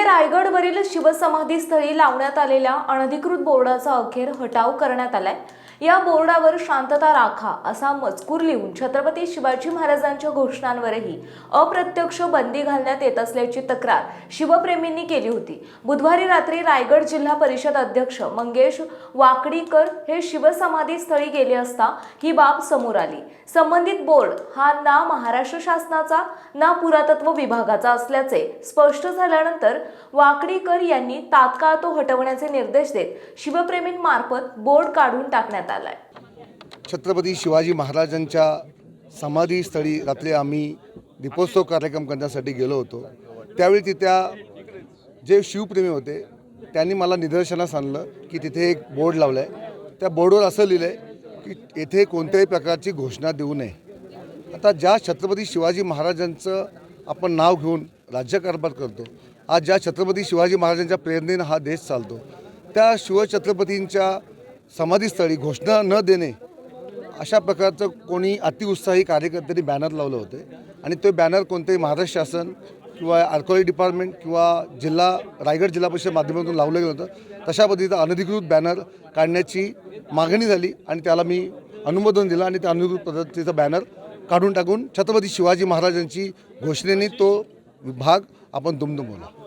रायगडवरील शिवसमाधी स्थळी लावण्यात आलेल्या अनधिकृत बोर्डाचा अखेर हटाव करण्यात आलाय। या बोर्डावर शांतता राखा असा मजकूर लिहून छत्रपती शिवाजी महाराजांच्या घोषणांवरही अप्रत्यक्ष बंदी घालण्यात येत असल्याची तक्रार शिवप्रेमींनी केली होती। बुधवारी रात्री रायगड जिल्हा परिषद अध्यक्ष मंगेश वाकडीकर हे शिवसमाधी स्थळी गेले असता ही बाब समोर आली। संबंधित बोर्ड हा ना महाराष्ट्र शासनाचा ना पुरातत्व विभागाचा असल्याचे स्पष्ट झाल्यानंतर वाकडीकर यांनी तात्काळ तो हटवण्याचे निर्देश देत शिवप्रेमींमार्फत बोर्ड काढून टाकण्यात आलाय। छत्रपती शिवाजी महाराजांच्या समाधी स्थळी रात्री आम्ही दीपोत्सव कार्यक्रम करण्यासाठी गेलो होतो। त्यावेळी तिथल्या जे शिवप्रेमी होते त्यांनी मला निदर्शनास आणलं की तिथे एक बोर्ड लावला आहे। त्या बोर्डवर असं लिहिलं आहे की येथे कोणत्याही प्रकारची घोषणा देऊ नये। आता ज्या छत्रपती शिवाजी महाराजांचं आपण नाव घेऊन राज्यकारभार करतो, आज ज्या छत्रपती शिवाजी महाराजांच्या प्रेरणेने हा देश चालतो, त्या शिवछत्रपतींच्या समाधीस्थळी घोषणा न देणे अशा प्रकारचं कोणी अतिउत्साही कार्यकर्त्यांनी बॅनर लावले होते आणि तो बॅनर कोणतेही महाराष्ट्र शासन किंवा आर्कोलॉजी डिपार्टमेंट किंवा रायगड जिल्हा परिषद माध्यमातून लावलं गेलं होतं। तशा पद्धतीचा अनधिकृत बॅनर काढण्याची मागणी झाली आणि त्याला मी अनुमोदन दिलं आणि त्या अनधिकृत पद्धतीचा बॅनर काढून टाकून छत्रपती शिवाजी महाराजांची घोषणेने तो भाग आपण दुमदुमवला।